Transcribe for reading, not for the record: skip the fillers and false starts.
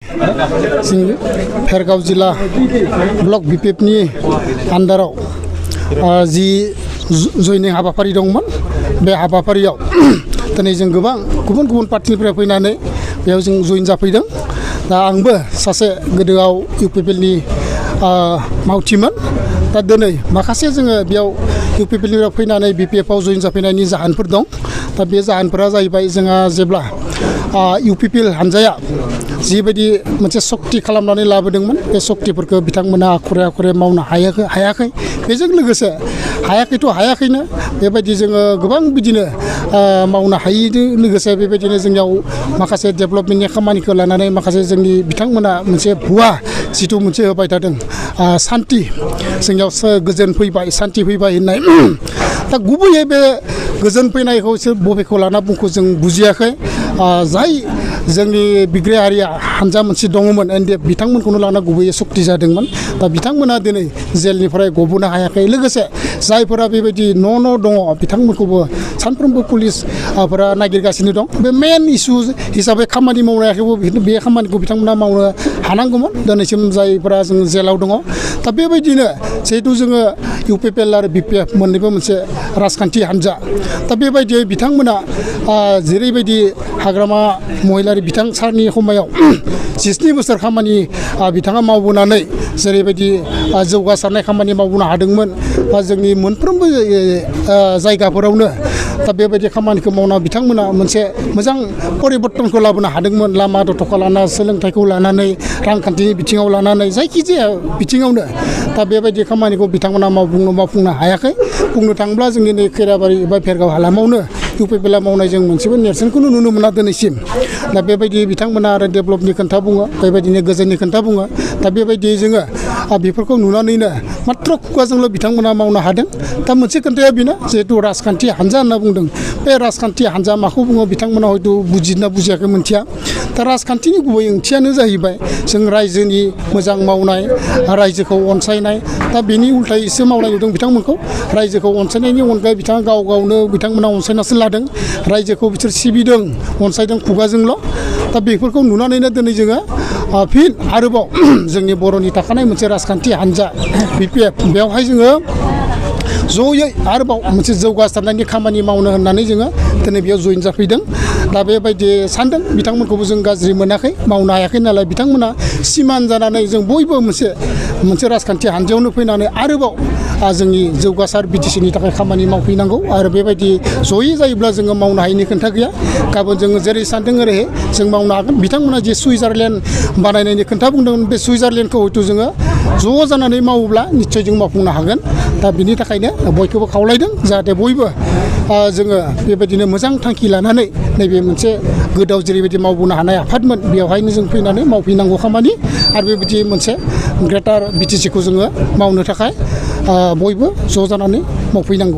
जोंनि भेरगाव जिल्ला ब्लक बिपिएफनि आन्दाराव जि जयनिं हाबाफारि दंमोन बे हाबाफारियाव दिनै जों गोबां गुबुन गुबुन पार्टिनिफ्राय फैनानै बेयाव जों जइन जाफैदों। दा आंबो सासे गोदोआव इउपिपिएलनि मावथिमोन। दा दिनै माखासे जोङो बेयाव इउपिपिएलनिफ्राय फैनानै बिपिएफआव जइन जाफैनायनि जाहोनफोर दं। दा बे जाहोनफोरा जाहैबाय जोंहा जेब्ला इउपिपिएल हान्जाया जिबायदि मोनसे सक्ति खालामनानै लाबोदोंमोन बे सक्तिफोरखौ बिथांमोना आखुरे आखुरे मावनो हायाखै। बेजों लोगोसे हायाखैनो बेबायदि जोङो गोबां बिदिनो मावनो हायैजों लोगोसे बेबायदिनो जोंनियाव माखासे डेभेलपमेन्टनि खामानिखौ लानानै माखासे जोंनि बिथांमोना मोनसे भुवा जिथु मोनसे होबाय थादों सान्ति जोंनियाव गोजोन फैबाय सान्ति फैबाय होननाय। दा गुबैयै बे गोजोन फैनायखौ बबेखौ लाना बुंखौ जों बुजियाखै। जाय जोंनि बिग्रायारिया हान्जा मोनसे दङमोन एनडिएफ बिथांमोनखौनो लाना गुबैयै सक्ति जादोंमोन। दा बिथांमोना दिनै जेलनिफ्राय गबोनो हायाखै। लोगोसे जायफोरा बेबायदि न' दङ बिथांमोनखौबो सानफ्रोमबो पुलिसफोरा नागिरगासिनो दं। बे मेन इसु हिसाबै खामानि मावनायाखैबो बे खामानिखौ बिथांमोना मावनो हानांगौमोन दिनैसिम जायफोरा जों जेलाव दङ। दा बेबायदिनो जिहेतु जोङो इउपिपिएल आरो बिपिएफ मोननैबो मोनसे राजखान्थि हान्जा। दा बेबायदियै बिथांमोना जेरैबायदि हाग्रामा महिलारि बिथां सारनि समायाव 7 बोसोर खामानि बिथाङा मावबोनानै जेरैबायदि जौगासारनाय खामानि मावबोनो हादोंमोन बा जोंनि मोनफ्रोमबो जायगाफोरावनो दा बेबायदि खामानिखौ मावना बिथांमोना मोनसे मोजां परिबर्तनखौ लाबोनो हादोंमोन। लामा दथ'खा लाना सोलोंथाइखौ लानानै रांखान्थिनि बिथिङाव लानानै जायखिजाया बिथिङावनो दा बेबायदि खामानिखौ बिथांमोना मावफुंनो हायाखै। बुंनो थाङोब्ला जोंनि नै खैराबारि एबा भेरगाव हालामावनो इउपिपिएलआ मावनाय जों मोनसेबो नेरसोनखौनो नुनो मोना दिनैसिम। दा बेबायदि बिथांमोना आरो डेभेलपनि खोथा बुङो बेबायदिनो गोजोननि खोथा बुङो। दा बेबायदियै जोङो बेफोरखौ नुनानैनो मात्र खुगाजोंल' बिथांमोना मावनो हादों। दा मोनसे खोथाया बेनो जिहेतु राजखान्थि हान्जा होनना बुंदों बे राजखान्थि हान्जा माखौ बुङो बिथांमोना हयथ' बुजिना बुजियाखै मोनथिया। दा राजखान्थिनि गुबै ओंथियानो जाहैबाय जों रायजोनि मोजां मावनाय रायजोखौ अनसायनाय। दा बेनि उल्थायैसो मावनाय नुदों बिथांमोनखौ। रायजोखौ अनसायनायनि अनगायै बिथाङा गावनो बिथांमोना अनसायनासो लादों। रायजोखौ बिसोर सिबिदों अनसायदों खुगाजोंल'। दा बेफोरखौ नुनानैनो दिनै जोङो फिन आरोबाव जोंनि बर'नि थाखानाय मोनसे राजखान्थि हान्जा बिपिएफ बेवहाय जोङो जयै आरोबाव मोनसे जौगासारनायनि खामानि मावनो होननानै जोङो दिनै बेयाव जइन जाफैदों। दा बेबायदि सानदों बिथांमोनखौबो जों गाज्रि मोनाखै मावनो हायाखै नालाय बिथांमोना सिमान जानानै जों बयबो मोनसे राजखान्थि हान्जायावनो फैनानै आरोबाव जोंनि जौगासार बिटिसिनि थाखाय खामानि मावफैनांगौ। आरो बेबायदि जयै जायोब्ला जोङो मावनो हायैनि खोथा गैया। गाबोन जोङो जेरै सानदों ओरैहाय जों मावनो हागोन। बिथांमोना जे सुइजारलेण्ड बानायनायनि खोथा बुंदोंमोन बे सुइजारलेण्डखौ हयथ' जोङो ज' जानानै मावोब्ला निस्सय जों मावफुंनो हागोन। दा बिनि थाखायनो बयखौबो खावलायदों जाहाथे बयबो जोङो बेबायदिनो मोजां थांखि लानानै नैबे मोनसे गोदोआव जेरैबायदि मावबोनो हानाय आफादमोन बेवहायनो जों फैनानै मावफैनांगौ खामानि। आरो बेबायदि मोनसे ग्रेटार बिटिसिखौ जोङो मावनो थाखाय बयबो ज' जानानै मावफैनांगौ।